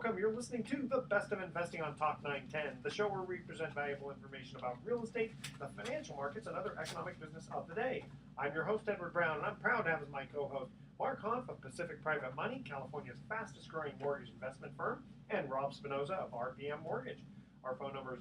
welcome. You're listening to The Best of Investing on Talk 910, the show where we present valuable information about real estate, the financial markets, and other economic business of the day. I'm your host, Edward Brown, and I'm proud to have as my co-host Mark Hanf of Pacific Private Money, California's fastest growing mortgage investment firm, and Rob Spinoza of RPM Mortgage. Our phone number is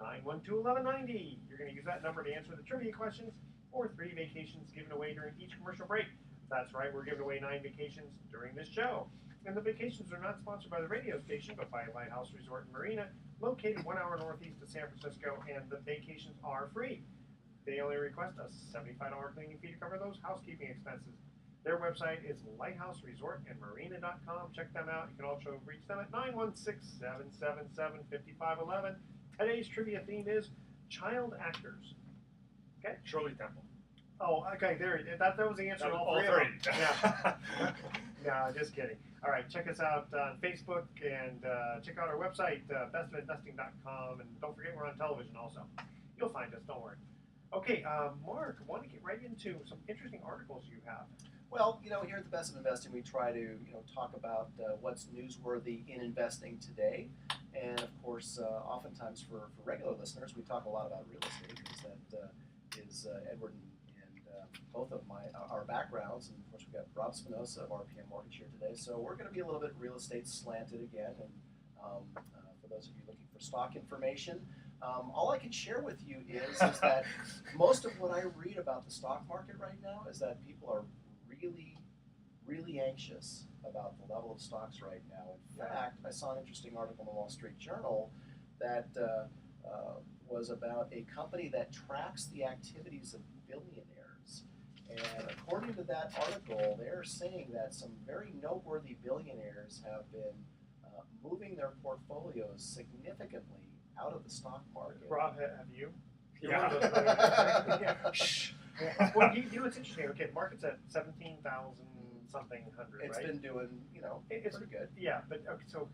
888-912-1190. You're going to use that number to answer the trivia questions or 3 vacations given away during each commercial break. That's right, we're giving away 9 vacations during this show. And the vacations are not sponsored by the radio station, but by Lighthouse Resort and Marina, located 1 hour northeast of San Francisco, and the vacations are free. They only request a $75 cleaning fee to cover those housekeeping expenses. Their website is lighthouseresortandmarina.com. Check them out. You can also reach them at 916-777-5511. Today's trivia theme is child actors. Okay? Shirley Temple. Oh, okay, there. That was the answer to all three of them. Yeah. No, just kidding. All right, check us out on Facebook and check out our website, bestofinvesting.com. And don't forget we're on television also. You'll find us, don't worry. Okay, Mark, I want to get right into some interesting articles you have. Well, here at the Best of Investing, we try to, talk about what's newsworthy in investing today. And, of course, oftentimes for regular listeners, we talk a lot about real estate because that is Edward and both of our backgrounds. And, of course, we've got Rob Spinoza of RPM Mortgage here today. So we're going to be a little bit real estate slanted again. And for those of you looking for stock information, all I can share with you is that most of what I read about the stock market right now is that people are really, really anxious about the level of stocks right now. In fact, I saw an interesting article in the Wall Street Journal that was about a company that tracks the activities of billionaires. And according to that article, they're saying that some very noteworthy billionaires have been moving their portfolios significantly out of the stock market. Rob, have you? Yeah. Shh. Well, it's interesting. Okay, the market's at 17,000 something hundred, It's right? been doing, it's pretty good. Yeah, but okay, so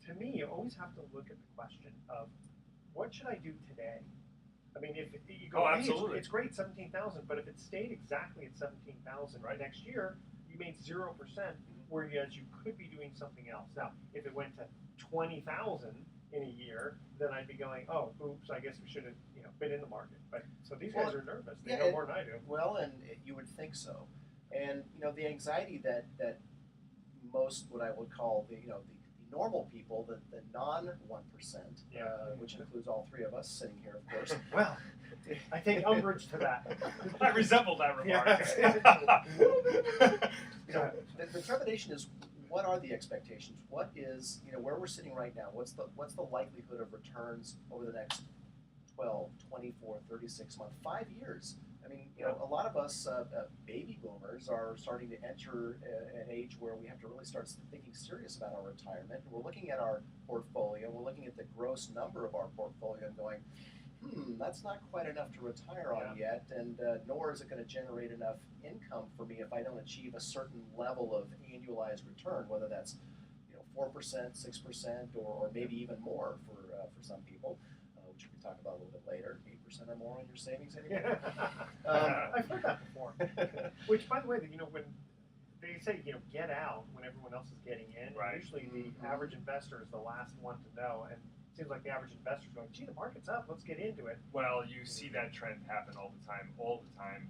to me, you always have to look at the question of what should I do today? I mean, if you go, hey, absolutely. it's great, 17,000, but if it stayed exactly at 17,000 Right. next year, you made 0%, whereas you could be doing something else. Now, if it went to 20,000 in a year, then I'd be going, oh, oops, I guess we should have, been in the market. But so these guys are nervous. They know more than I do. Well, and you would think so. And the anxiety that most what I would call the normal people, the non 1%, which includes all 3 of us sitting here, of course. Well, I take umbrage to that. I resemble that remark. The trepidation is, what are the expectations? What is, where we're sitting right now? What's the likelihood of returns over the next 12, 24, 36 months, 5 years? I mean, a lot of us baby boomers are starting to enter an age where we have to really start thinking serious about our retirement. We're looking at our portfolio, we're looking at the gross number of our portfolio and going, that's not quite enough to retire on yet, and nor is it going to generate enough income for me if I don't achieve a certain level of annualized return, whether that's 4%, 6%, or maybe even more for some people, which we can talk about a little bit later. 8% or more on your savings anymore. I've heard that before. Which, by the way, when they say get out when everyone else is getting in, Right. usually the average investor is the last one to know, and it seems like the average investor is going, gee, the market's up, let's get into it. Well, you see that trend happen all the time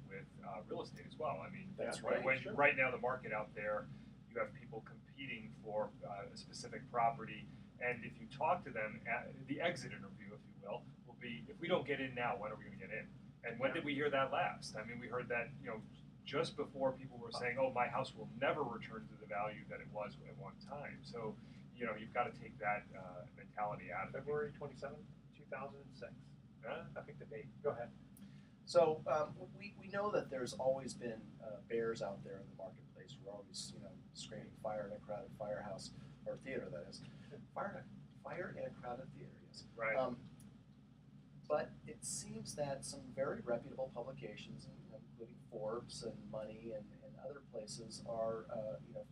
with real estate as well. I mean, That's right. Right now, the market out there, you have people competing for a specific property, and if you talk to them, the exit interview, if you will be, if we don't get in now, when are we going to get in? And when did we hear that last? I mean, we heard that just before people were saying, oh, my house will never return to the value that it was at one time. So you've got to take that mentality out of it. February 27th, 2006. I picked the date. Go ahead. So we know that there's always been bears out there in the marketplace. We're always screaming fire in a crowded firehouse, or theater, that is. Fire in a crowded theater, yes. Right. But it seems that some very reputable publications, including Forbes and Money and other places, are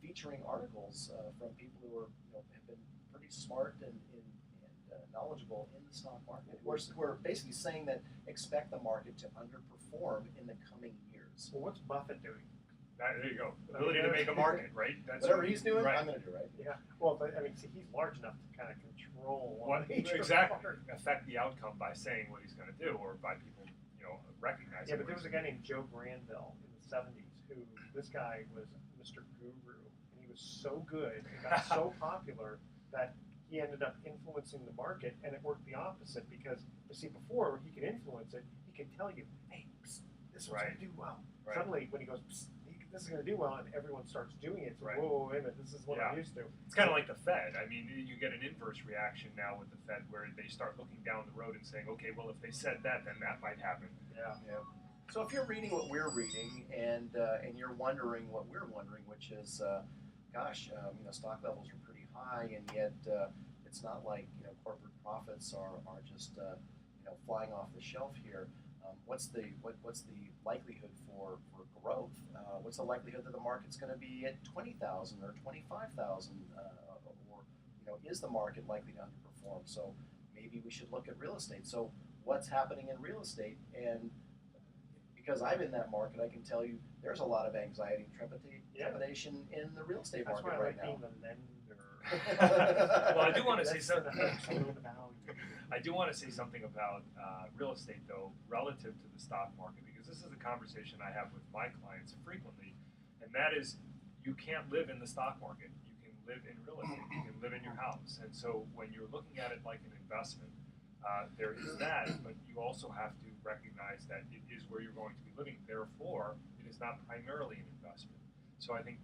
featuring articles from people who have been pretty smart and knowledgeable in the stock market. We're basically saying that expect the market to underperform in the coming years. Well, what's Buffett doing? There you go. Ability to make a market, right? That's Whatever he's doing, right. I'm going to do, right? Yeah. Well, but I mean, see, he's large enough to kind of control What major exactly part. affect the outcome by saying what he's going to do, or by people, recognizing. Yeah, but what there was a he's guy named Joe Granville in the '70s who this guy was Mr. Guru, and he was so good and got so popular that he ended up influencing the market, and it worked the opposite because you see before he could influence it, he could tell you, hey, psst, this one's Right. going to do well. Right. Suddenly, when he goes, psst, this is going to do well, and everyone starts doing it. It's like, Right. whoa, wait a minute, this is what Yeah. I'm used to. It's kind of like the Fed. I mean, you get an inverse reaction now with the Fed, where they start looking down the road and saying, okay, well, if they said that, then that might happen. Yeah. Yeah. So if you're reading what we're reading and you're wondering what we're wondering, which is, stock levels are pretty high, and yet it's not like corporate profits are just flying off the shelf here. What's the likelihood for growth? What's the likelihood that the market's going to be at 20,000 or 25,000, or is the market likely to underperform? So maybe we should look at real estate. So what's happening in real estate? And because I'm in that market, I can tell you there's a lot of anxiety and trepidation in the real estate That's market why I right like now. being the lender. Well, I do want to say That's something. the absolute value. I do want to say something about real estate, though, relative to the stock market, because this is a conversation I have with my clients frequently, and that is, you can't live in the stock market. You can live in real estate. You can live in your house. And so when you're looking at it like an investment, there is that, but you also have to recognize that it is where you're going to be living. Therefore, it is not primarily an investment. So I think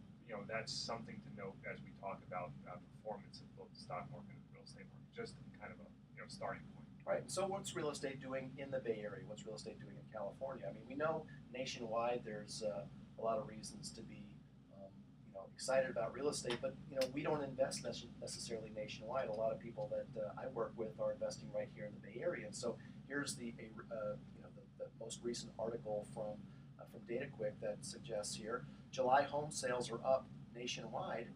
that's something to note as we talk about performance of both the stock market and the real estate market, just kind of a starting point. Right. So what's real estate doing in the Bay Area? What's real estate doing in California? I mean, we know nationwide there's a lot of reasons to be excited about real estate, but we don't invest necessarily nationwide. A lot of people that I work with are investing right here in the Bay Area. And so here's the most recent article from DataQuick that suggests here July home sales are up nationwide,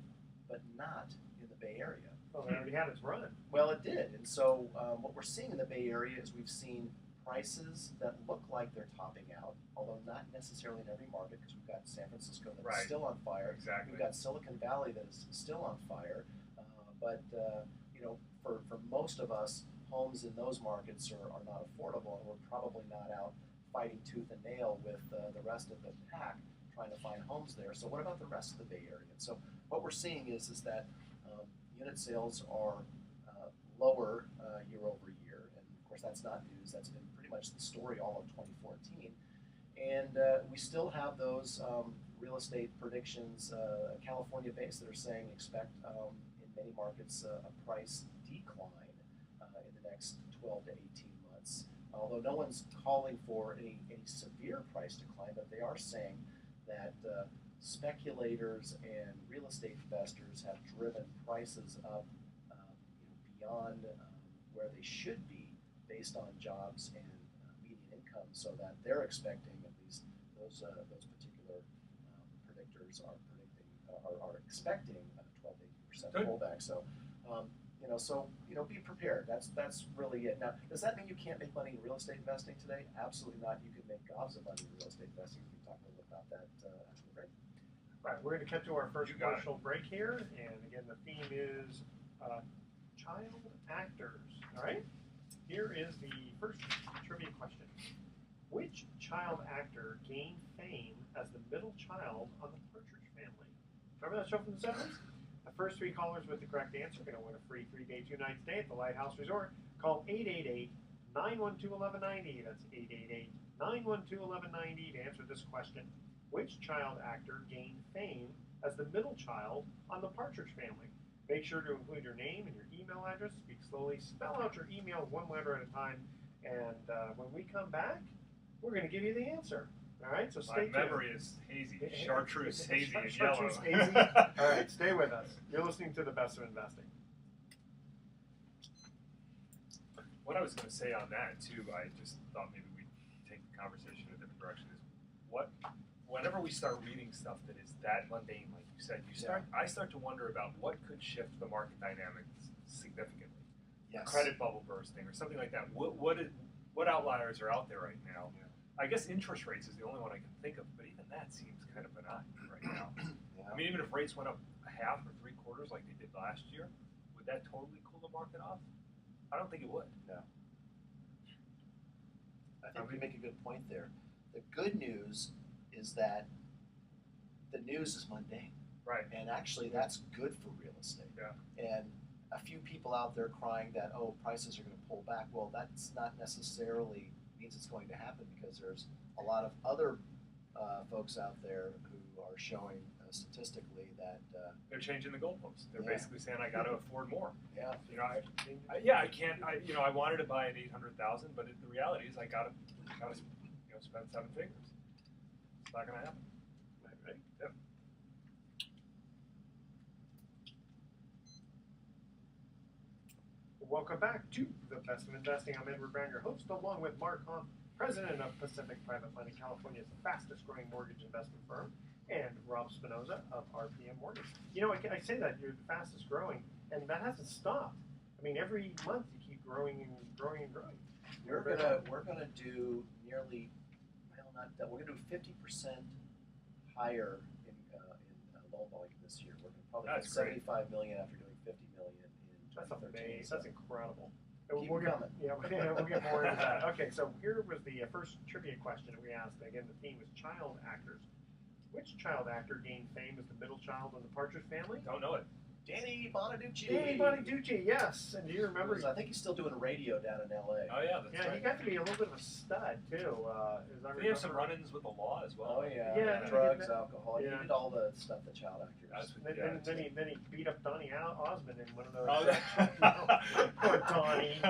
but not in the Bay Area. Well, it already had its run. Well, it did. And so what we're seeing in the Bay Area is we've seen prices that look like they're topping out, although not necessarily in every market, because we've got San Francisco that's Right. still on fire. Exactly. We've got Silicon Valley that is still on fire. But for most of us, homes in those markets are not affordable, and we're probably not out fighting tooth and nail with the rest of the pack trying to find homes there. So what about the rest of the Bay Area? And so what we're seeing is that unit sales are lower year over year, and of course that's not news. That's been pretty much the story all of 2014. And we still have those real estate predictions, California-based, that are saying expect in many markets a price decline in the next 12 to 18 months. Although no one's calling for any severe price decline, but they are saying that speculators and real estate investors have driven prices up beyond where they should be based on jobs and median income, so that they're expecting, at least those particular predictors are expecting a 12 to 18% pullback. So be prepared. That's really it. Now, does that mean you can't make money in real estate investing today? Absolutely not. You can make gobs of money in real estate investing. We can talk a little bit about that after the break. Right, we're going to cut to our first You got it. commercial break here, and again, the theme is child actors. All right, here is the first trivia question: which child actor gained fame as the middle child on the Partridge Family? Remember that show from the '70s? The first three callers with the correct answer are going to win a free 3-day, 2-night stay at the Lighthouse Resort. Call 888-912-1190. That's 888-912-1190 to answer this question. Which child actor gained fame as the middle child on the Partridge Family? Make sure to include your name and your email address. Speak slowly. Spell out your email one letter at a time. And when we come back, we're going to give you the answer. All right, so stay tuned. My memory is hazy. Chartreuse, hazy, and Chartreuse, yellow. hazy. All right, stay with us. You're listening to The Best of Investing. What I was going to say on that too, I just thought maybe we'd take the conversation in a different direction. Is whenever we start reading stuff that is that mundane, like you said, I start to wonder about what could shift the market dynamics significantly. Yes. Credit bubble bursting or something like that. What outliers are out there right now? Yeah. I guess interest rates is the only one I can think of, but even that seems kind of benign right now. Yeah. I mean, even if rates went up a half or 3/4 like they did last year, would that totally cool the market off? I don't think it would. No. I think you make a good point there. The good news is that the news is mundane. Right. And actually, that's good for real estate. Yeah. And a few people out there crying that, oh, prices are going to pull back. Well, that's not necessarily means it's going to happen, because there's a lot of other folks out there who are showing statistically that. They're changing the goalposts. They're Yeah. basically saying, I got to afford more. Yeah. You know, I can't. I wanted to buy an 800,000, but the reality is, I got to spend 7 figures. It's not going to happen. Right. Yep. Welcome back to The Best of Investing. I'm Edward Brown, your host, along with Mark Hunt, president of Pacific Private Money, California's fastest growing mortgage investment firm, and Rob Spinoza of RPM Mortgage. You know, I say that you're the fastest growing, and that hasn't stopped. I mean, every month you keep growing and growing and growing. We're gonna do nearly, we're gonna do 50% higher in loan volume this year. We're gonna probably That's do great. 75 million after doing 50 million in That's 2013. amazing. That's incredible. Keep We'll get, coming. yeah, we'll get more into that. Okay, so here was the first trivia question that we asked. Again, the theme was child actors. Which child actor gained fame as the middle child in the Partridge Family? Don't know it. Danny Bonaducci. Danny Bonaducci, yes. And do you remember? I think he's still doing radio down in L.A. Oh yeah, that's Yeah, right. he got to be a little bit of a stud too. As I Did he have some remember. run-ins with the law as well? Oh yeah, Yeah, drugs, he did that. alcohol. Yeah. He did all the stuff that child actors. That's what, Then he beat up Donny Osmond in one of those. Oh, Poor Donny.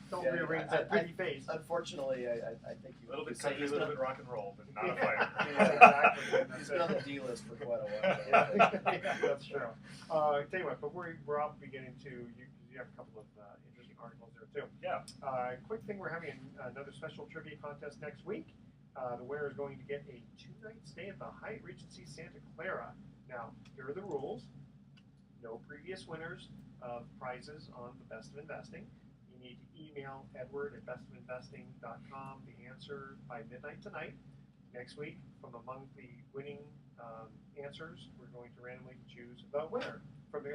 Don't Yeah, rearrange that pretty face. Unfortunately, I think you A little bit could say country, a he's little done- bit rock and roll, but not a Yeah. fighter. Yeah, exactly. He's been on the D list for quite a while. Yeah, that's true. Tell you what, before we're all beginning to, you have a couple of interesting articles there too. Yeah. Quick thing, we're having another special trivia contest next week. The winner is going to get a 2-night stay at the Hyatt Regency Santa Clara. Now, here are the rules. No previous winners of prizes on the Best of Investing. You need to email edward@bestofinvesting.com the answer by midnight tonight. Next week, from among the winning answers, we're going to randomly choose the winner. From the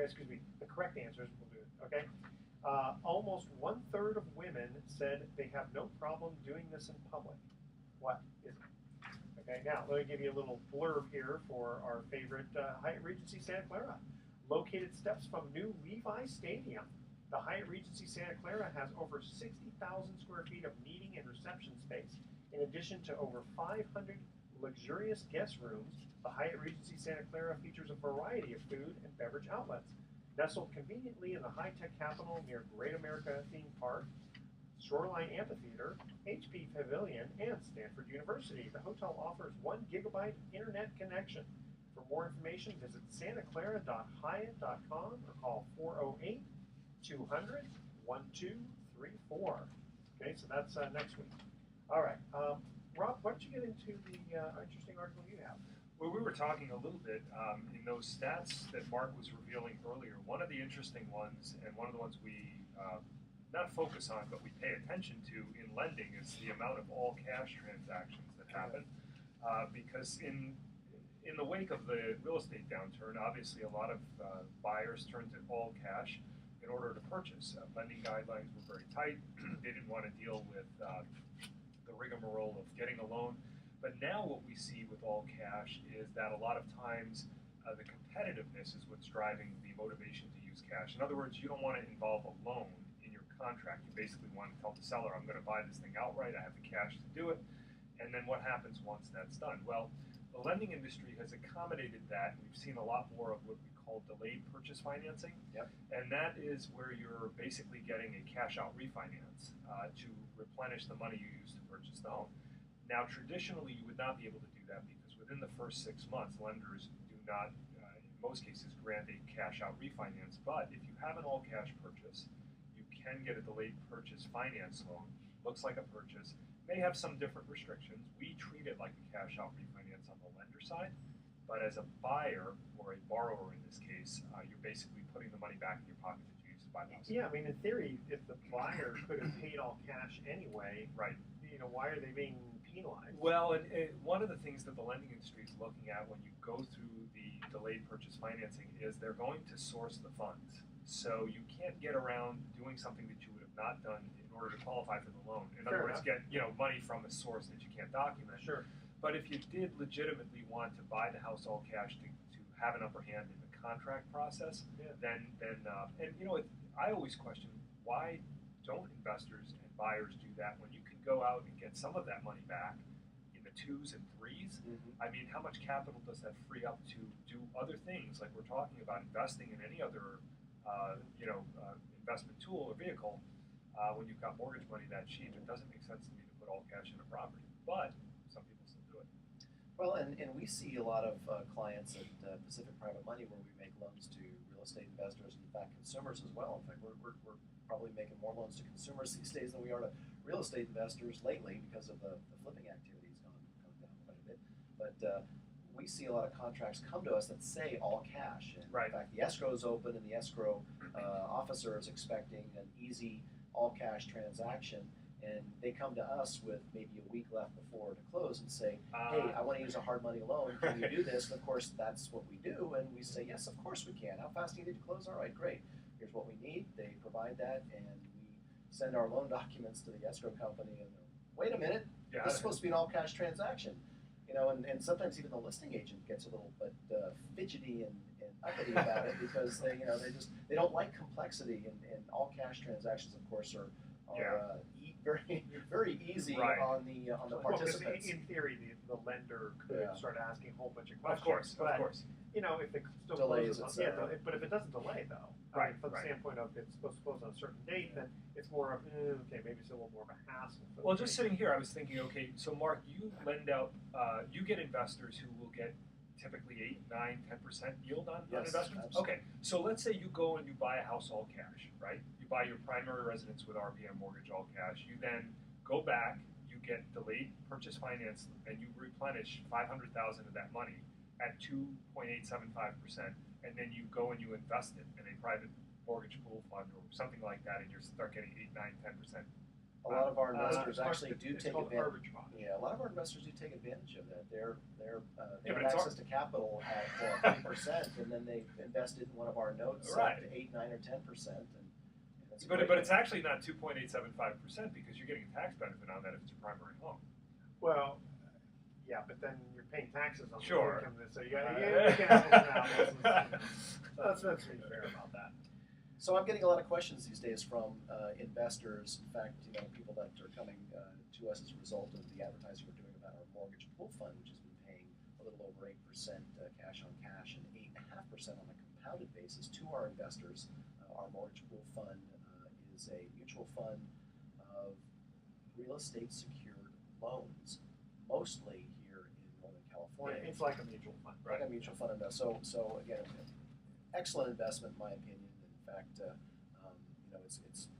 correct answers, we'll do it, okay? Almost 1/3 of women said they have no problem doing this in public. What is it? Okay, now let me give you a little blurb here for our favorite Hyatt Regency Santa Clara. Located steps from new Levi Stadium, the Hyatt Regency Santa Clara has over 60,000 square feet of meeting and reception space. In addition to over 500 luxurious guest rooms, the Hyatt Regency Santa Clara features a variety of food and beverage outlets. Nestled conveniently in the high-tech capital near Great America Theme Park, Shoreline Amphitheater, HP Pavilion, and Stanford University, the hotel offers 1 gigabit internet connection. For more information, visit santaclara.hyatt.com or call 408-200-1234. Okay, so that's next week. All right, Rob, why don't you get into the interesting article you have? Well, we were talking a little bit in those stats that Mark was revealing earlier. One of the interesting ones, and one of the ones we not focus on, but we pay attention to in lending, is the amount of all cash transactions that happen. Because in the wake of the real estate downturn, obviously a lot of buyers turned to all cash in order to purchase. Lending guidelines were very tight. They didn't want to deal with the rigmarole of getting a loan. But now what we see with all cash is that a lot of times the competitiveness is what's driving the motivation to use cash. In other words, you don't want to involve a loan in your contract. You basically want to tell the seller, I'm going to buy this thing outright, I have the cash to do it. And then what happens once that's done? Well, the lending industry has accommodated that. We've seen a lot more of what we call delayed purchase financing. Yep. And that is where you're basically getting a cash out refinance to replenish the money you used to purchase the home. Now, traditionally, you would not be able to do that because within the first 6 months, lenders do not, in most cases, grant a cash-out refinance. But if you have an all-cash purchase, you can get a delayed purchase finance loan. Looks like a purchase. May have some different restrictions. We treat it like a cash-out refinance on the lender side. But as a buyer, or a borrower in this case, you're basically putting the money back in your pocket that you used to buy the house. Yeah, I mean, in theory, if the buyer could have paid all cash anyway, Right. why are they being penalized. Well, and one of the things that the lending industry is looking at when you go through the delayed purchase financing is they're going to source the funds. So you can't get around doing something that you would have not done in order to qualify for the loan. In other Fair words, enough. get money from a source that you can't document. Sure. But if you did legitimately want to buy the house all cash to have an upper hand in the contract process, Yeah. then I always question, why don't investors and buyers do that when you can go out and get some of that money back in the 2s and 3s? Mm-hmm. I mean, how much capital does that free up to do other things like we're talking about investing in any other investment tool or vehicle? When you've got mortgage money that cheap, it doesn't make sense to me to put all cash in a property. But some people still do it. Well, and we see a lot of clients at Pacific Private Money where we make loans to real estate investors and, in fact, consumers as well. In fact, we're probably making more loans to consumers these days than we are to real estate investors lately because of the flipping activity has gone down quite a bit. But we see a lot of contracts come to us that say all cash. And Right. in fact, the escrow is open and the escrow officer is expecting an easy all cash transaction, and they come to us with maybe a week left before to close and say, hey, I want to use a hard money loan, can you do this? And of course that's what we do, and we say, yes, of course we can. How fast do you need to close? All right, great, here's what we need. They provide that, and we send our loan documents to the escrow company, and wait a minute, Yeah. this is supposed to be an all cash transaction. And sometimes even the listing agent gets a little bit fidgety and uppity about it because they don't like complexity, and all cash transactions, of course, are very very easy Right. on the Well, 'cause participants. in theory, the lender could Yeah. start asking a whole bunch of Of questions. course, but, of course. if it still Delays, closes, etc. but if it doesn't delay though, Right, from the right. standpoint of it's supposed to close on a certain date, then it's more of okay, maybe it's a little more of a hassle. For Well, the just bank. sitting here, I was thinking, okay, so Mark, you lend out, you get investors who will get typically 8, 9, 10% yield on Yes, investments? absolutely. Okay, so let's say you go and you buy a house all cash, right? You buy your primary residence with RPM mortgage all cash. You then go back, you get delayed purchase finance, and you replenish $500,000 of that money at 2.875%, and then you go and you invest it in a private mortgage pool fund or something like that, and you start getting 8, 9, 10%. A lot of our investors It's actually do it's take called advantage. arbitrage. Yeah, a lot of our investors do take advantage of that. They Yeah, have but it's access to capital at 3%, and then they invest it in one of our notes Right. at 8, 9, or 10%. And it's a But great- it's actually not 2.875% because you're getting a tax benefit on that if it's your primary home. Well, yeah, but then you're paying taxes on Sure. the income, so you can apples and apples. So let's be fair about that. So I'm getting a lot of questions these days from investors. In fact, people that are coming to us as a result of the advertising we're doing about our mortgage pool fund, which has been paying a little over 8% cash on cash and 8.5% on a compounded basis to our investors. Our mortgage pool fund is a mutual fund of real estate secured loans, mostly here in Northern California. It's like a mutual fund, Like a mutual fund investment. So again, excellent investment in my opinion. In fact,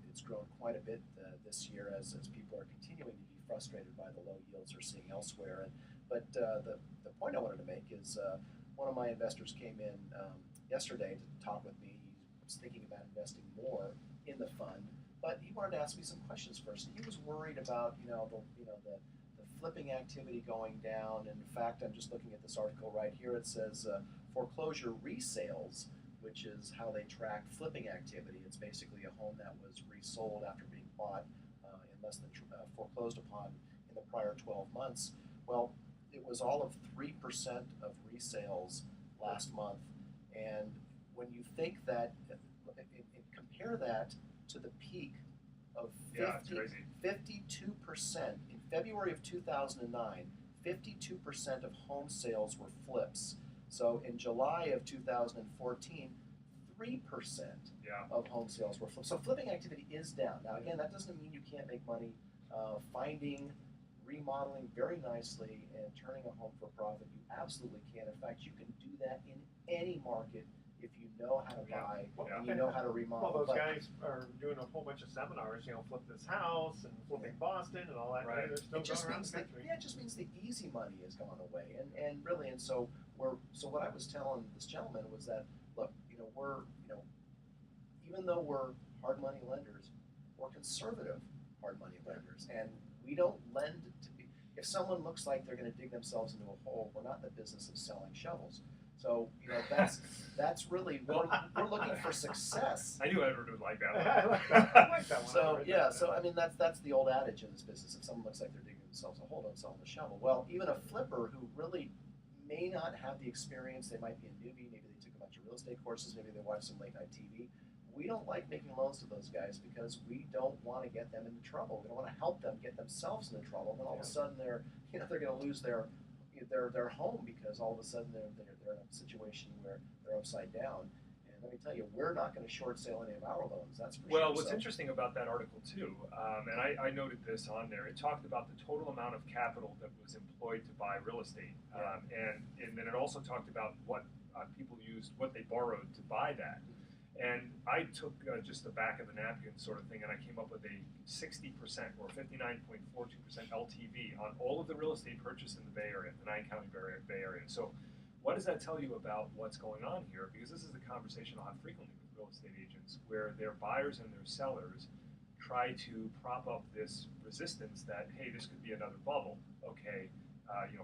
it's grown quite a bit this year as people are continuing to be frustrated by the low yields they're seeing elsewhere. But the point I wanted to make is one of my investors came in yesterday to talk with me. He was thinking about investing more in the fund, but he wanted to ask me some questions first. And he was worried about the flipping activity going down. And in fact, I'm just looking at this article right here. It says foreclosure resales, which is how they track flipping activity. It's basically a home that was resold after being bought and less than foreclosed upon in the prior 12 months. Well, it was all of 3% of resales last month. And when you think that, compare that to the peak of 52% in February of 2009, 52% of home sales were flips. So in July of 2014, 3% of home sales were flipped. So flipping activity is down. Now again, that doesn't mean you can't make money finding, remodeling very nicely and turning a home for profit. You absolutely can. In fact, you can do that in any market if you know how to buy and you know how to remodel. Well, those guys are doing a whole bunch of seminars, flip this house and flipping Boston and all that. Right. They're still It just going around means the country. it just means the easy money has gone away, and really, and so what I was telling this gentleman was that, look, we're even though we're hard money lenders, we're conservative hard money lenders, and we don't lend to be. if someone looks like they're going to dig themselves into a hole, we're not in the business of selling shovels. So that's really we're looking for success. I knew Edward would like that one. I like that. I like that one. So yeah, so I mean that's the old adage in this business. If someone looks like they're digging themselves a hole, don't sell them the shovel. Well, even a flipper who really may not have the experience, they might be a newbie, maybe they took a bunch of real estate courses, maybe they watched some late night TV. We don't like making loans to those guys because we don't want to get them into trouble. We don't want to help them get themselves into trouble. And then all of a sudden they're going to lose their home because all of a sudden they're in a situation where they're upside down. And let me tell you, we're not going to short sale any of our loans. That's for sure. Well, what's interesting about that article too, and I noted this on there, it talked about the total amount of capital that was employed to buy real estate, and then it also talked about what people used, what they borrowed to buy that. And I took just the back of the napkin sort of thing, and I came up with a 60% or 59.42% LTV on all of the real estate purchased in the Bay Area, the 9-county Bay Area. So what does that tell you about what's going on here? Because this is the conversation I'll have frequently with real estate agents, where their buyers and their sellers try to prop up this resistance that, hey, this could be another bubble. Okay,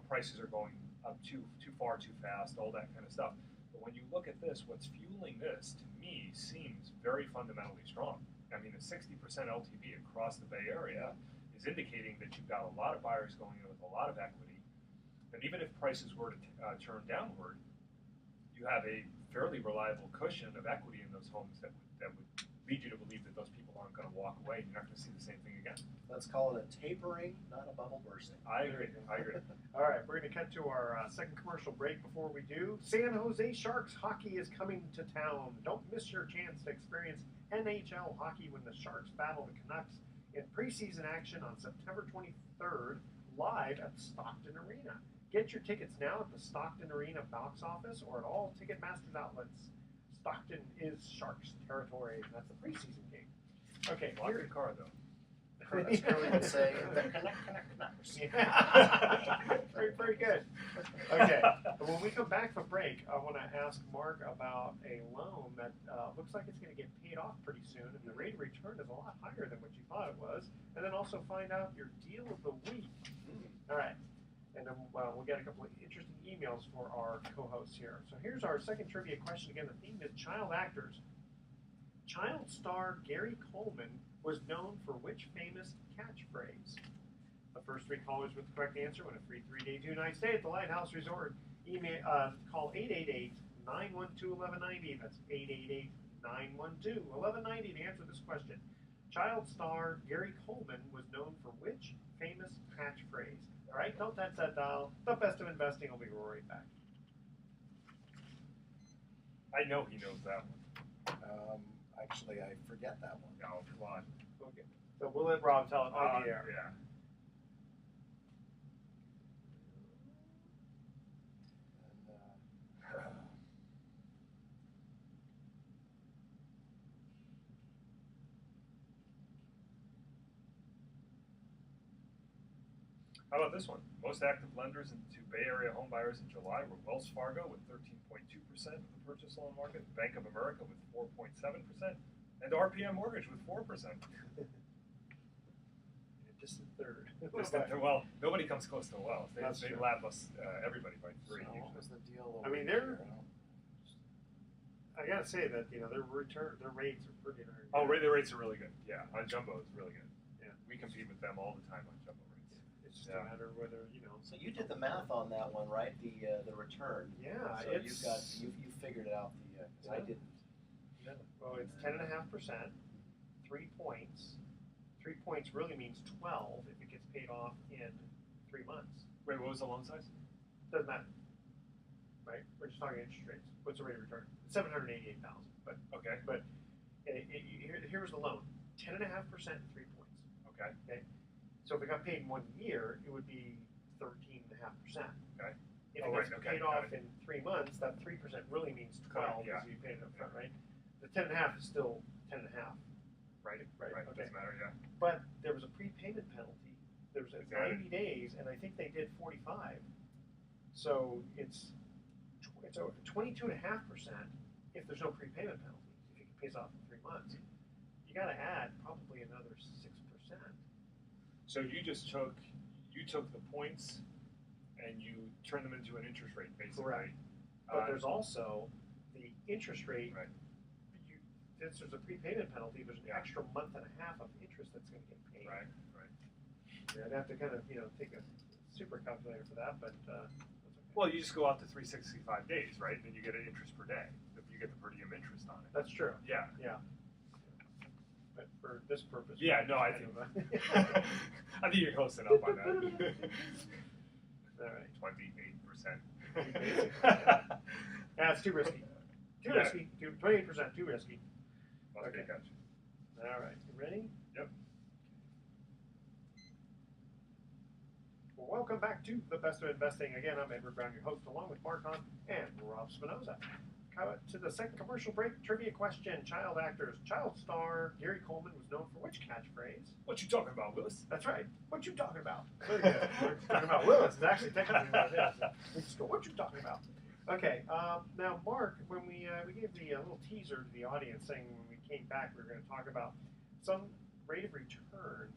prices are going up too far, too fast, all that kind of stuff. But when you look at this, what's fueling this, to me, seems very fundamentally strong. I mean, a 60% LTV across the Bay Area is indicating that you've got a lot of buyers going in with a lot of equity. And even if prices were to turn downward, you have a fairly reliable cushion of equity in those homes that would lead you to believe that those people aren't going to walk away and you're not going to see the same thing again. Let's call it a tapering, not a bubble bursting. I agree. All right, we're going to cut to our second commercial break. Before we do, San Jose Sharks hockey is coming to town. Don't miss your chance to experience NHL hockey when the Sharks battle the Canucks in preseason action on September 23rd, live at Stockton Arena. Get your tickets now at the Stockton Arena box office or at all Ticketmaster's outlets. Stockton is Sharks territory, and that's the preseason game. Okay, Lock your car, though. As Curly would say, the Canucks. Very good. Okay, when we come back from break, I want to ask Mark about a loan that looks like it's going to get paid off pretty soon, and the rate of return is a lot higher than what you thought it was, and then also find out your deal of the week. All right. And then we'll get a couple of interesting emails for our co-hosts here. So here's our second trivia question. Again, the theme is child actors. Child star Gary Coleman was known for which famous catchphrase? The first three callers with the correct answer win a free 3-day 2-night stay at the Lighthouse Resort. Call 888-912-1190. That's 888-912-1190 to answer this question. Child star Gary Coleman was known for which famous catchphrase? All right, don't touch that dial. The best of investing will be right back. I know he knows that one. Actually, I forget that one. No, come on. Okay, so we'll let Rob tell it on the air. Yeah. How about this one? Most active lenders into Bay Area home buyers in July were Wells Fargo with 13.2% of the purchase loan market, Bank of America with 4.7%, and RPM Mortgage with 4%. Just the third. Well, nobody comes close to Wells. They true. lap us, everybody by 3. So what was the deal? I mean, I gotta say that their rates are pretty darn good. Oh, the rates are really good. Yeah, on jumbo it's really good. Yeah, we compete with them all the time on jumbo rates. It's just a matter of whether So you did the math on that one, right? The return. Yeah, so you figured it out. I didn't. Yeah. Well, it's 10.5%. 3 points. 3 points really means 12 if it gets paid off in 3 months. Wait, what was the loan size? Doesn't matter, right? We're just talking interest rates. What's the rate of return? 788,000. But Okay. But here's the loan: 10.5% and 3 points. Okay. Okay. So if it got paid in 1 year, it would be 13.5%. Okay. If it gets paid off in 3 months, that 3% really means 12 because you paid it up front, right? The 10.5 is still 10.5. Right. Okay. Doesn't matter. Yeah. But there was a prepayment penalty. There was 90 days, and I think they did 45. So it's 22.5% if there's no prepayment penalty. If it pays off in 3 months, you got to add probably another 6%. So you just took you took the points and you turned them into an interest rate, basically. Correct. But there's also the interest rate. Right. Since there's a prepayment penalty, there's an extra month and a half of interest that's going to get paid. Right. Yeah, I'd have to kind of take a super calculator for that, but that's okay. Well, you just go out to 365 days, right? Then you get an interest per day. You get the per diem interest on it. That's true. Yeah. But for this purpose. Yeah, no, I think I think you're close enough on that. All right. 28%. That's too risky. Too risky. 28%. Too risky. Okay, gotcha. All right. You ready? Yep. Well, welcome back to the Best of Investing. Again, I'm Edward Brown, your host, along with Mark Hahn and Rob Spinoza. Cut to the second commercial break. Trivia question. Child actors. Child star Gary Coleman was known for which catchphrase? What you talking about, Willis? That's right. What you talking about? Very good. We're talking about Willis. It's actually technically what it is. We just go, what you talking about? Okay. Now, Mark, when we gave the little teaser to the audience saying when we came back we were going to talk about some rate of return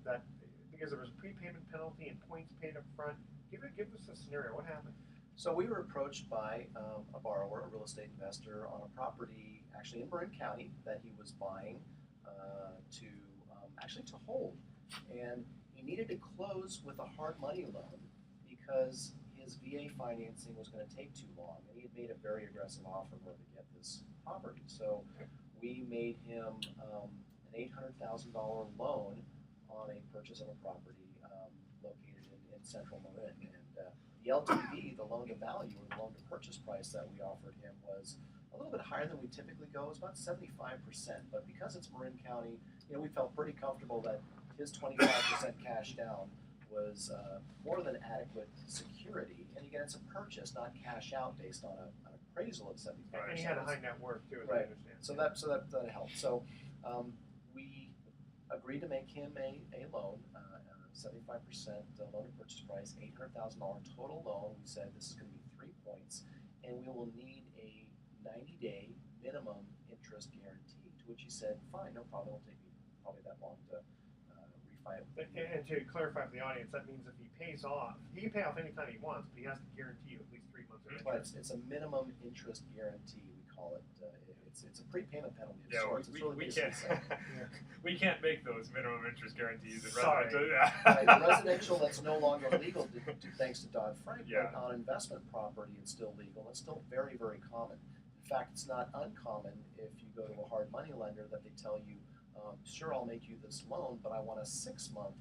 that because there was a prepayment penalty and points paid up front. Give us a scenario. What happened? So we were approached by a borrower, a real estate investor, on a property actually in Marin County that he was buying to hold, and he needed to close with a hard money loan because his VA financing was going to take too long, and he had made a very aggressive offer in order to get this property. So we made him an $800,000 loan on a purchase of a property located in central Marin. The LTV, the loan to value or the loan to purchase price that we offered him was a little bit higher than we typically go. It was about 75%. But because it's Marin County, we felt pretty comfortable that his 25% cash down was more than adequate security. And again, it's a purchase, not cash out based on an appraisal of 75%. And he had a high net worth too, as I Right. understand. So that helped. So we agreed to make him a loan. 75% loan to purchase price, $800,000 total loan. We said this is going to be 3 points, and we will need a 90-day minimum interest guarantee. To which he said, "Fine, no problem. It'll take me probably that long to refi it." And to clarify for the audience, that means if he pays off, he can pay off anytime he wants, but he has to guarantee you at least 3 months of But interest. it's a minimum interest guarantee. We call it. It's a prepayment penalty of Yeah, sorts. It's really we basically can't saying, we can't make those minimum interest guarantees in Sorry. residential. Right, the residential, that's no longer legal thanks to Dodd-Frank, Yeah. but on investment property, it's still legal. It's still very, very common. In fact, it's not uncommon if you go to a hard money lender that they tell you, sure, I'll make you this loan, but I want a 6-month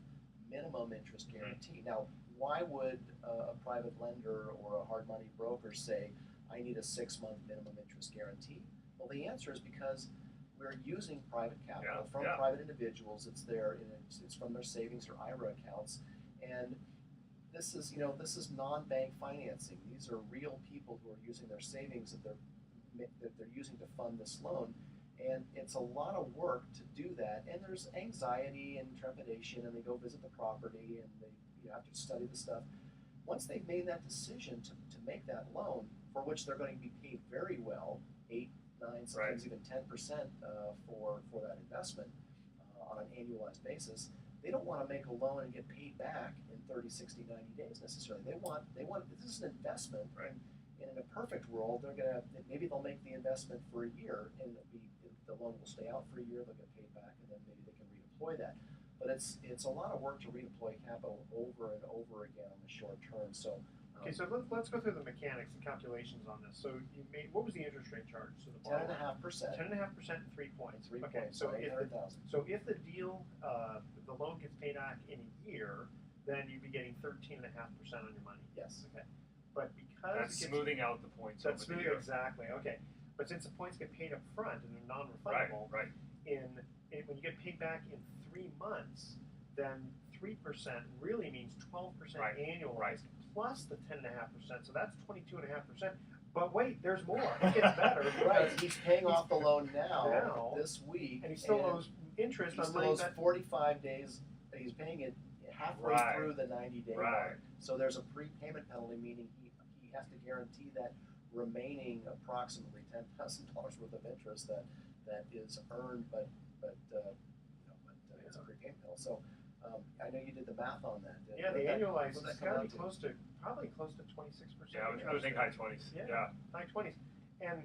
minimum interest guarantee. Now, why would a private lender or a hard money broker say, I need a 6-month minimum interest guarantee? Well, the answer is because we're using private capital from private individuals. It's it's from their savings or IRA accounts, and this is non-bank financing. These are real people who are using their savings that they're using to fund this loan, and it's a lot of work to do that. And there's anxiety and trepidation, and they go visit the property and they have to study the stuff. Once they've made that decision to make that loan, for which they're going to be paid very well, 8, 9, sometimes even 10% for that investment on an annualized basis. They don't want to make a loan and get paid back in 30, 60, 90 days necessarily. They want this is an investment. Right. And in a perfect world, maybe they'll make the investment for a year, and the loan will stay out for a year. They'll get paid back, and then maybe they can redeploy that. But it's a lot of work to redeploy capital over and over again on the short term. So. Okay, so let's go through the mechanics and calculations on this. So what was the interest rate charge to the borrower? 10.5%. 10.5% and 3 points. 3 Okay, points. so $800,000. if the deal, the loan gets paid back in a year, then you'd be getting 13.5% on your money. Yes. Okay. But because That's smoothing out the points. That's over the smoothing year. exactly. Okay. But since the points get paid up front and they're non-refundable, Right. when you get paid back in 3 months, then 3% really means 12% annualized plus the 10.5%. So that's 22.5%. But wait, there's more. It gets better. Right. He's paying off the loan now this week, and he still owes interest on money. He still owes 45 days. He's paying it halfway through the 90-day mark. So there's a prepayment penalty, meaning he has to guarantee that remaining approximately $10,000 worth of interest that is earned, but it's a prepayment penalty. I know you did the math on that. Yeah, the annualized what is that come got to out be close to, probably close to 26%. Yeah, I would think high 20s. Yeah. High 20s. And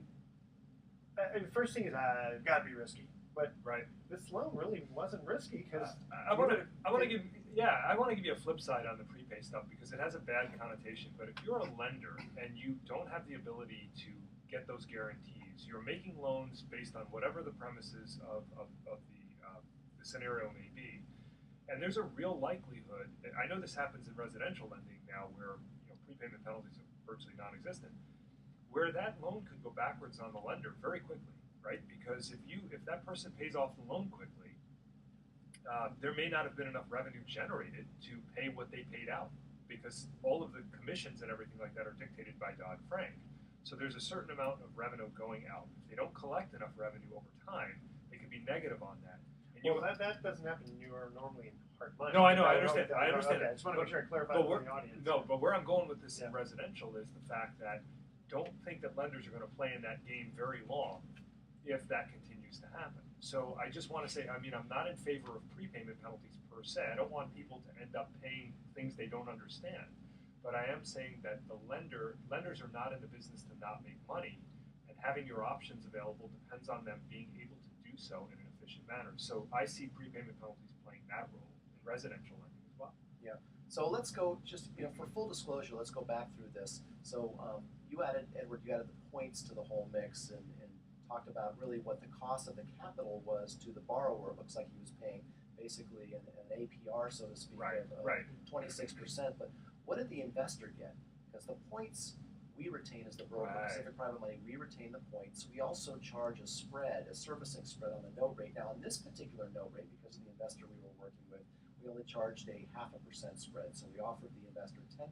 the first thing is, got to be risky. But right. this loan really wasn't risky because I want to give you a flip side on the prepay stuff because it has a bad connotation. But if you're a lender and you don't have the ability to get those guarantees, you're making loans based on whatever the premises of the scenario may be. And there's a real likelihood, and I know this happens in residential lending now where prepayment penalties are virtually non-existent, where that loan could go backwards on the lender very quickly, right? Because if that person pays off the loan quickly, there may not have been enough revenue generated to pay what they paid out because all of the commissions and everything like that are dictated by Dodd-Frank. So there's a certain amount of revenue going out. If they don't collect enough revenue over time, they could be negative on that. Well, that doesn't happen. You are normally in hard money. No, I know. I understand. I understand. Okay, I just want to make sure I clarify for the audience. No, but where I'm going with this in residential is the fact that don't think that lenders are going to play in that game very long if that continues to happen. So I just want to say, I'm not in favor of prepayment penalties per se. I don't want people to end up paying things they don't understand. But I am saying that lenders are not in the business to not make money, and having your options available depends on them being able to do so in an efficient manner. So I see prepayment penalties playing that role in residential lending as well. Yeah. So let's go just for full disclosure. Let's go back through this. So Edward, you added the points to the whole mix and talked about really what the cost of the capital was to the borrower. It looks like he was paying basically an APR, so to speak, of 26%. But what did the investor get? Because the points we retain as the broker, Pacific Private Money, we retain the points. We also charge a spread, a servicing spread on the note rate. Now, on this particular note rate, because of the investor we were working with, we only charged a 0.5% spread. So we offered the investor 10%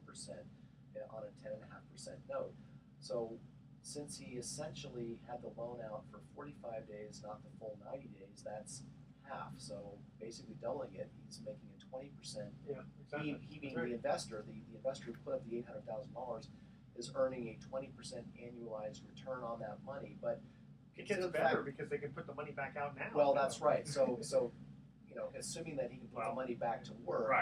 on a 10.5% note. So since he essentially had the loan out for 45 days, not the full 90 days, that's half. So basically doubling it, he's making a 20%. Yeah, exactly. He being the investor, the investor who put up the $800,000 is earning a 20% annualized return on that money. But it gets better because they can put the money back out now. Well, that's right. So assuming that he can put the money back to work,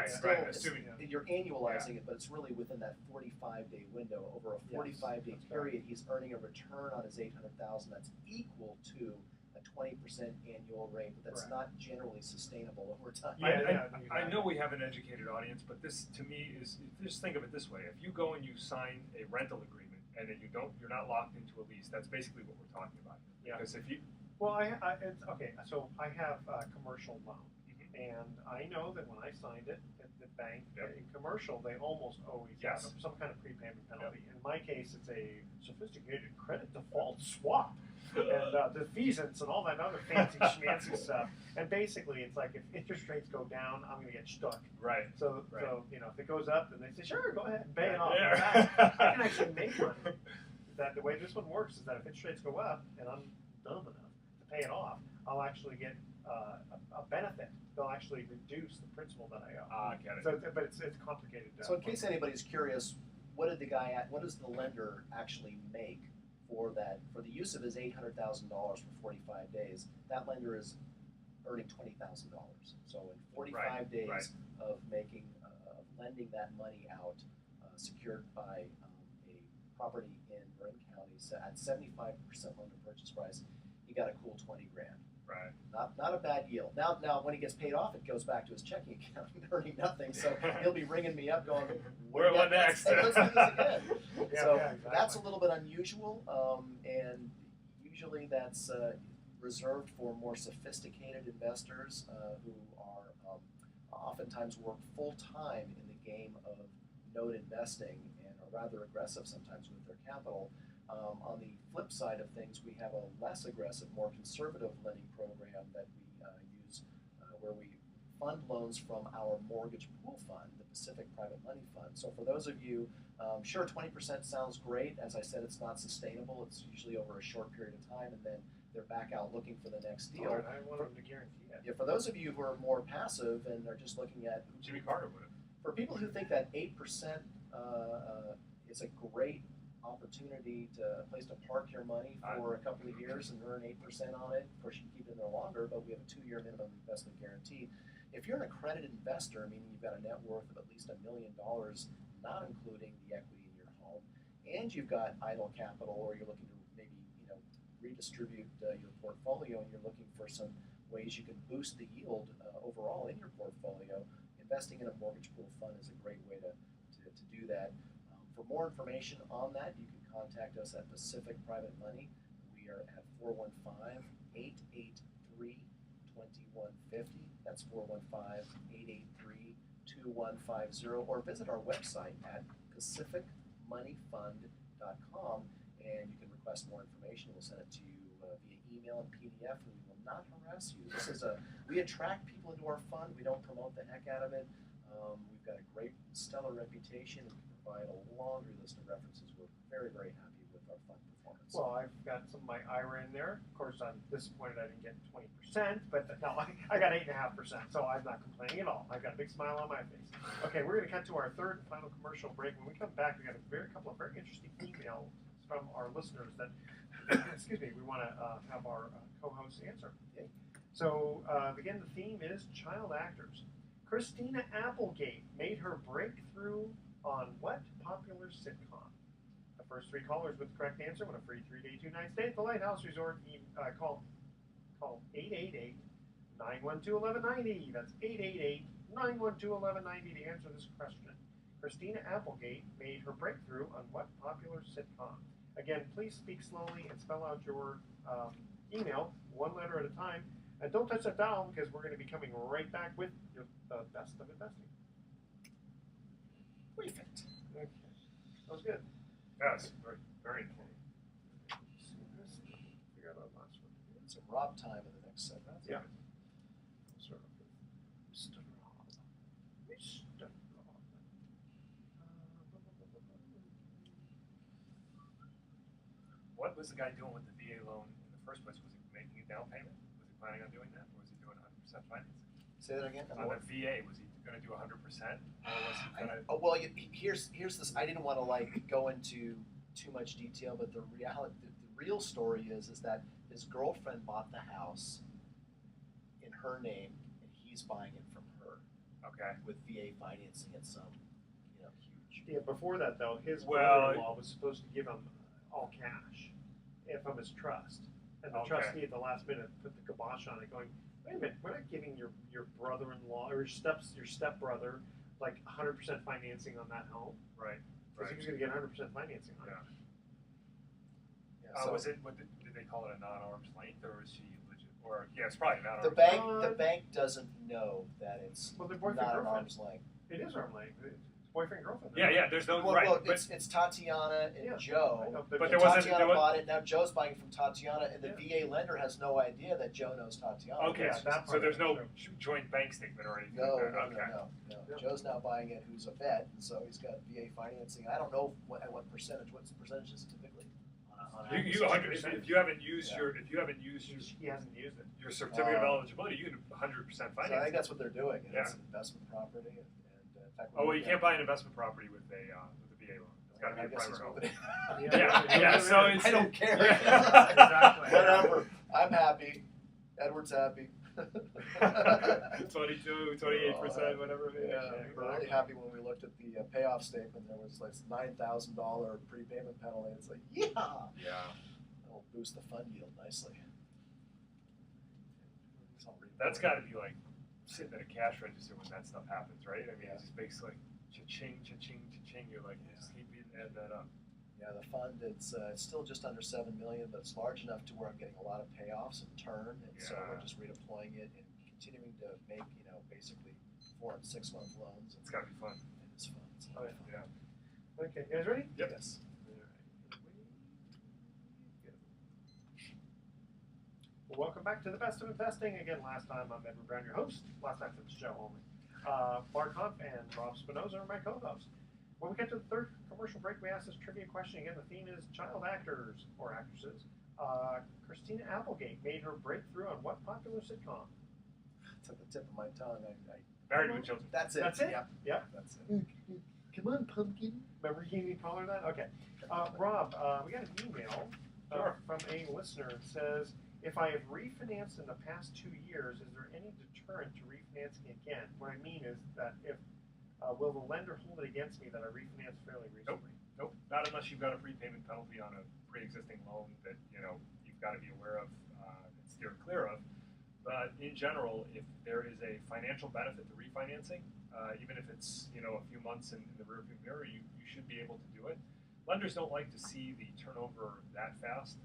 assuming you're annualizing it, but it's really within that 45-day window. Over a 45-day period, he's earning a return on his $800,000 that's equal to a 20% annual rate, but that's not generally sustainable over time. I know we have an educated audience, but this to me is, just think of it this way: if you go and you sign a rental agreement and then you're not locked into a lease, that's basically what we're talking about. Yeah. Because if you so I have a commercial loan. And I know that when I signed it at the bank, in commercial, they almost always have some kind of prepayment penalty. In my case, it's a sophisticated credit default swap and defeasance and all that other fancy schmancy stuff. And basically, it's like if interest rates go down, I'm going to get stuck. Right. So if it goes up, then they say, sure, go ahead and pay it off. Yeah. I can actually make money. The way this one works is that if interest rates go up and I'm dumb enough to pay it off, I'll actually get a benefit. They'll actually reduce the principal that I owe. Get it. So, but it's complicated. So in case anybody's curious, what does the lender actually make for the use of his $800,000 for 45 days? That lender is earning $20,000. So in 45 days of lending that money out, secured by a property in Marin County at 75% loan to purchase price, he got a cool $20,000. Right. Not a bad yield. Now when he gets paid off, it goes back to his checking account, earning nothing. So he'll be ringing me up, going, "What next? Hey, let's do this again." Exactly. That's a little bit unusual, and usually that's reserved for more sophisticated investors who are oftentimes work full time in the game of note investing and are rather aggressive sometimes with their capital. On the flip side of things, we have a less aggressive, more conservative lending program that we use where we fund loans from our mortgage pool fund, the Pacific Private Money Fund. So for those of you, sure, 20% sounds great. As I said, it's not sustainable. It's usually over a short period of time, and then they're back out looking for the next deal. I want them to guarantee it. Yeah, for those of you who are more passive and are just looking at Jimmy Carter would have. For people who think that 8% is a great opportunity a place to park your money for a couple of years and earn 8% on it. Of course, you can keep it in there longer, but we have a 2-year minimum investment guarantee. If you're an accredited investor, meaning you've got a net worth of at least $1 million, not including the equity in your home, and you've got idle capital, or you're looking to maybe redistribute your portfolio, and you're looking for some ways you can boost the yield overall in your portfolio, investing in a mortgage pool fund is a great way to do that. For more information on that, you can contact us at Pacific Private Money. We are at 415-883-2150. That's 415-883-2150. Or visit our website at pacificmoneyfund.com, and you can request more information. We'll send it to you via email and PDF, and we will not harass you. We attract people into our fund. We don't promote the heck out of it. We've got a great, stellar reputation. We can provide a laundry list of references. We're very, very happy with our fund performance. Well, I've got some of my IRA in there. Of course, I'm disappointed I didn't get 20%, but no, I got 8.5%, so I'm not complaining at all. I've got a big smile on my face. Okay, we're going to cut to our third and final commercial break. When we come back, we got a couple of very interesting emails from our listeners that, excuse me, we want to have our co-hosts answer. Okay. So, again, the theme is child actors. Christina Applegate made her breakthrough on what popular sitcom? The first three callers with the correct answer win a free 3-day, 2-night stay at the Lighthouse Resort. Call 888-912-1190. That's 888-912-1190 to answer this question. Christina Applegate made her breakthrough on what popular sitcom? Again, please speak slowly and spell out your email one letter at a time. And don't touch that dial because we're going to be coming right back with the best of investing. Perfect. Okay. That was good. Yes, very, very important. Figure out our last one. Some Rob time in the next segment. Yeah. Sort of. Mr. Rob. Mr. Rob. What was the guy doing with the VA loan in the first place? Was he making a down payment? Was he planning on doing that? Or was he doing 100% financing? Say that again. On the VA, was he going to do 100%? Or was he going to... Well, here's this. I didn't want to go into too much detail, but the real story is that his girlfriend bought the house in her name, and he's buying it from her. Okay. With VA financing at some, huge. Yeah, before that, though, his brother-in-law was supposed to give him all cash from his trust. And the trustee at the last minute put the kibosh on it, going, wait a minute, we're not giving your brother-in-law or your stepbrother 100% financing on that home. Right. Because he was going to get 100% financing on it. Yeah, so did they call it a non-arm's length, or is she legit? Or it's probably not. The bank doesn't know that it's not an arm's length. It is arm's length. It's boyfriend girlfriend. Yeah. There's no it's Tatiana and Joe. But there wasn't. Tatiana bought it. Now Joe's buying it from Tatiana, and the VA lender has no idea that Joe knows Tatiana. Okay, so there's no joint bank statement or anything. No. Yeah. Joe's now buying it, who's a vet, and so he's got VA financing. I don't know what percentage. What's the percentages typically? If you haven't used he hasn't used it. your certificate of eligibility, you can 100% finance. So I think that's what they're doing, and Yeah. it's an investment property. And in fact, you can't buy an investment property with a VA loan. It's got to be a private home. Yeah. So it's, I don't care. Exactly. Whatever. I'm happy. Edward's happy. 22, 28%, whatever. Yeah, we're really happy when we looked at the payoff statement. There was $9,000 prepayment penalty. It's yeah. That'll boost the fund yield nicely. That's got to be sitting at a cash register when that stuff happens, right? I mean, it's just basically cha-ching, cha-ching, cha-ching. You're just keep adding that up. Yeah, the fund, it's still just under $7 million, but it's large enough to where I'm getting a lot of payoffs in turn, and so we're just redeploying it and continuing to make, basically 4 and 6 month loans. It's got to be fun. It is fun. It's a Oh, lot of fun. yeah. Okay, you guys ready? Yep. Yes. Well, welcome back to the best of investing. Again, last time I'm Edward Brown, your host. Last time for the show only. Mark Hunt and Rob Spinoza are my co-hosts. When we get to the third commercial break, we ask this trivia question again. The theme is child actors or actresses. Christina Applegate made her breakthrough on what popular sitcom? It's at the tip of my tongue. Married with Children. That's it. That's it? Yep. That's it. Come on, pumpkin. Remember you call her that? Okay. Rob, we got an email from a listener. It says, If I have refinanced in the past 2 years, is there any deterrent to refinancing again? What I mean is that if will the lender hold it against me that I refinanced fairly recently? Nope, not unless you've got a prepayment penalty on a pre-existing loan that you've got to be aware of and steer clear of. But in general, if there is a financial benefit to refinancing, even if it's a few months in the rearview mirror, you should be able to do it. Lenders don't like to see the turnover that fast.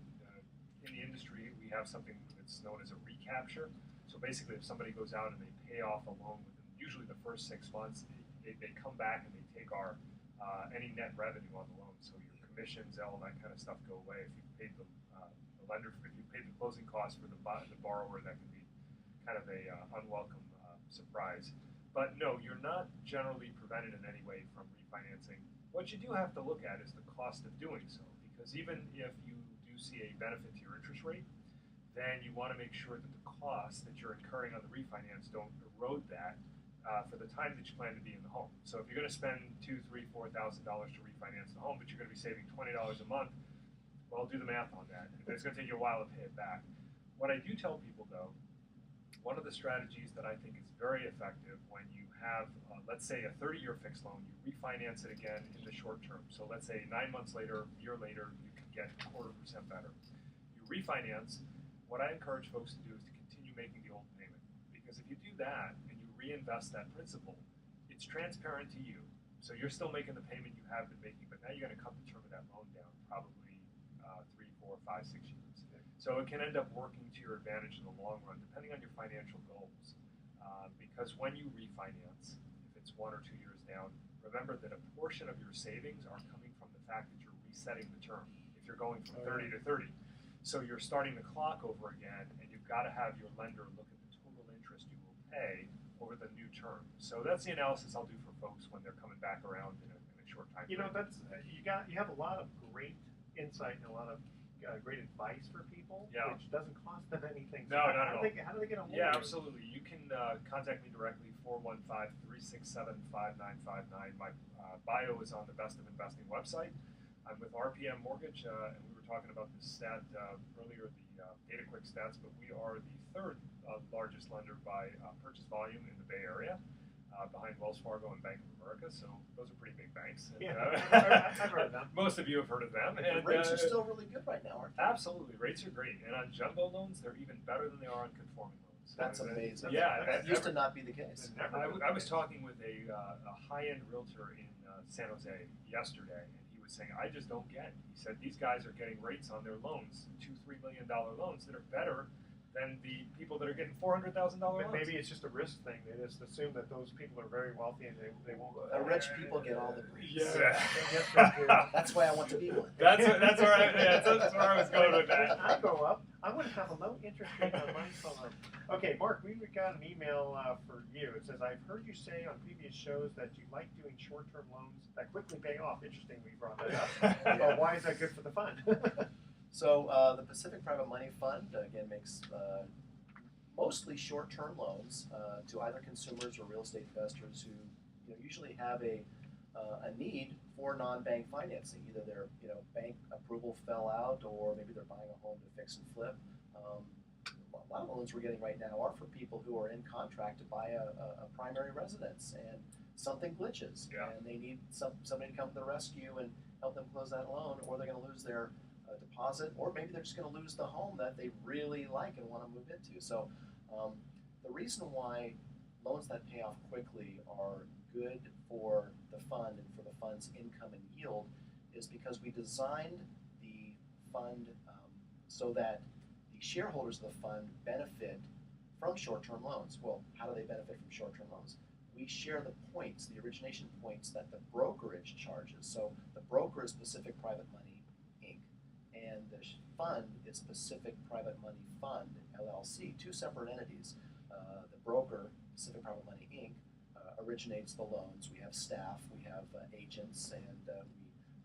In the industry, we have something that's known as a recapture. So basically, if somebody goes out and they pay off a loan within usually the first 6 months, they come back and they take our any net revenue on the loan. So your commissions, all that kind of stuff go away. If you paid the lender, if you paid the closing costs for the borrower, that can be kind of a unwelcome surprise. But no, you're not generally prevented in any way from refinancing. What you do have to look at is the cost of doing so, because even if you do see a benefit to your interest rate, then you want to make sure that the costs that you're incurring on the refinance don't erode that for the time that you plan to be in the home. So if you're going to spend $2,000, $3,000, $4,000 to refinance the home, but you're going to be saving $20 a month, well, do the math on that. It's going to take you a while to pay it back. What I do tell people, though, one of the strategies that I think is very effective when you have, let's say, a 30-year fixed loan, you refinance it again in the short term. So let's say 9 months later, a year later, you can get 0.25% better. You refinance. What I encourage folks to do is to continue making the old payment. Because if you do that and you reinvest that principal, it's transparent to you. So you're still making the payment you have been making, but now you're going to cut the term of that loan down probably 3, 4, 5, 6 years. So it can end up working to your advantage in the long run, depending on your financial goals. Because when you refinance, if it's 1 or 2 years down, remember that a portion of your savings are coming from the fact that you're resetting the term. If you're going from 30 to 30, so you're starting the clock over again, and you've got to have your lender look at the total interest you will pay over the new term. So that's the analysis I'll do for folks when they're coming back around in a short time. That's you have a lot of great insight and a lot of great advice for people, which doesn't cost them anything. So not at all. How do they get a hold of you? Yeah, absolutely. You can contact me directly, 415-367-5959. My bio is on the Best of Investing website. I'm with RPM Mortgage, and we were talking about this stat earlier, the data quick stats, but we are the third largest lender by purchase volume in the Bay Area, behind Wells Fargo and Bank of America. So those are pretty big banks. And, I've heard of them. Most of you have heard of them. And rates are still really good right now, aren't they? Absolutely, rates are great, and on jumbo loans, they're even better than they are on conforming loans. That's amazing. That used to not be the case. I was talking with a high-end realtor in San Jose yesterday, and he was saying, I just don't get it. He said these guys are getting rates on their loans, $2-3 million loans, that are better than the people that are getting $400,000 loans. Maybe it's just a risk thing. They just assume that those people are very wealthy and they won't. Rich people get all the breeze. Yeah. That's why I want to be one. That's where I was going with that. I go up. I want to have a low interest rate on my phone. Okay, Mark, we got an email for you. It says, I've heard you say on previous shows that you like doing short-term loans that quickly pay off. Interesting we brought that up. But why is that good for the fund? So the Pacific Private Money Fund, again, makes mostly short-term loans to either consumers or real estate investors who usually have a need for non-bank financing. Either their bank approval fell out, or maybe they're buying a home to fix and flip. A lot of the loans we're getting right now are for people who are in contract to buy a primary residence, and something glitches, and they need somebody to come to the rescue and help them close that loan, or they're going to lose their deposit, or maybe they're just going to lose the home that they really like and want to move into. So the reason why loans that pay off quickly are good for the fund and for the fund's income and yield is because we designed the fund so that the shareholders of the fund benefit from short-term loans. Well, how do they benefit from short-term loans? We share the points, the origination points that the brokerage charges. So the broker is Pacific Private Money, Inc., and the fund is Pacific Private Money Fund, LLC, two separate entities. The broker, Pacific Private Money, Inc., originates the loans. We have staff, we have agents, and we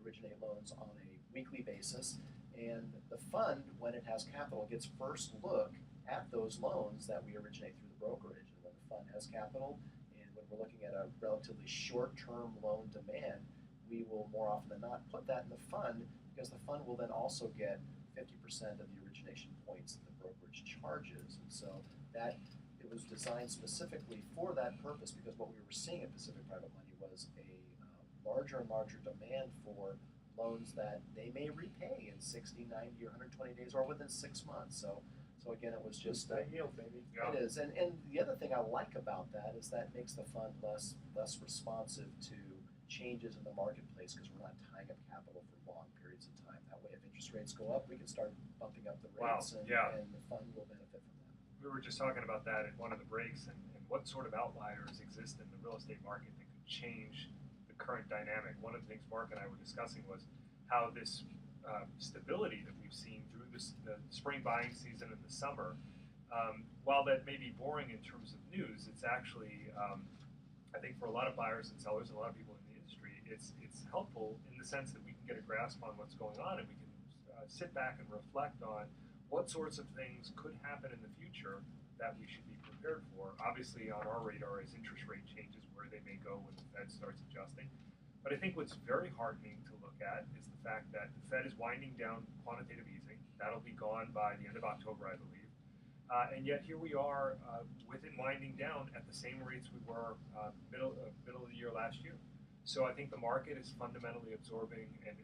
originate loans on a weekly basis. And the fund, when it has capital, gets first look at those loans that we originate through the brokerage. And when the fund has capital, and when we're looking at a relatively short-term loan demand, we will more often than not put that in the fund, because the fund will then also get 50% of the origination points that the brokerage charges. And so that it was designed specifically for that purpose, because what we were seeing at Pacific Private Money was a larger and larger demand for loans that they may repay in 60, 90, or 120 days, or within 6 months. So again, it was just that yield, baby. It is, and the other thing I like about that is that makes the fund less responsive to changes in the marketplace, because we're not tying up capital for long periods of time. That way, if interest rates go up, we can start bumping up the rates, and the fund will benefit from that. We were just talking about that in one of the breaks, and what sort of outliers exist in the real estate market that could change the current dynamic. One of the things Mark and I were discussing was how this stability that we've seen through the spring buying season and the summer, while that may be boring in terms of news, it's actually, I think for a lot of buyers and sellers and a lot of people in the industry, it's helpful in the sense that we can get a grasp on what's going on, and we can sit back and reflect on what sorts of things could happen in the future that we should be prepared for. Obviously, on our radar is interest rate changes, where they may go when the Fed starts adjusting. But I think what's very heartening to look at is the fact that the Fed is winding down quantitative easing. That'll be gone by the end of October, I believe. And yet here we are with it winding down at the same rates we were middle of the year last year. So I think the market is fundamentally absorbing and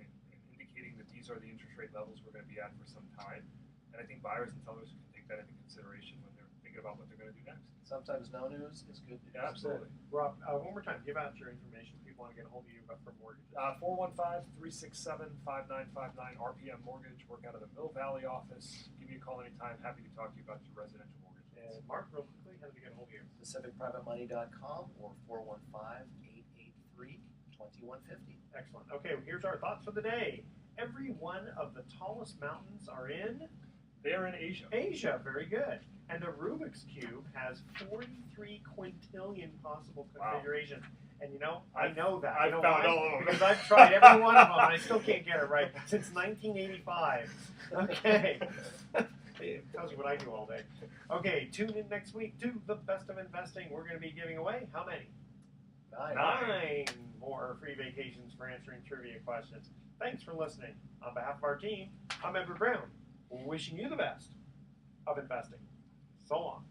indicating that these are the interest rate levels we're going to be at for some time. And I think buyers and sellers can take that into consideration when they're thinking about what they're going to do next. Sometimes no news is good news. Yeah, absolutely. Rob, one more time, give out your information if people want to get a hold of you for mortgages. 415-367-5959, RPM Mortgage, work out of the Mill Valley office. Give me a call anytime. Happy to talk to you about your residential mortgage. And Mark, real quickly, how do we get a hold of you? PacificPrivateMoney.com or 415-883-2150. Excellent. Okay, here's our thoughts for the day. Every one of the tallest mountains are in? They are in Asia. Asia, very good. And the Rubik's Cube has 43 quintillion possible configurations. Wow. And you know, I know that. I found all of them. Because I've tried every one of them, and I still can't get it right since 1985. Okay. It tells you what I do all day. Okay, tune in next week to The Best of Investing. We're going to be giving away how many? 9 more free vacations for answering trivia questions. Thanks for listening. On behalf of our team, I'm Edward Brown. We're wishing you the best of investing. So long.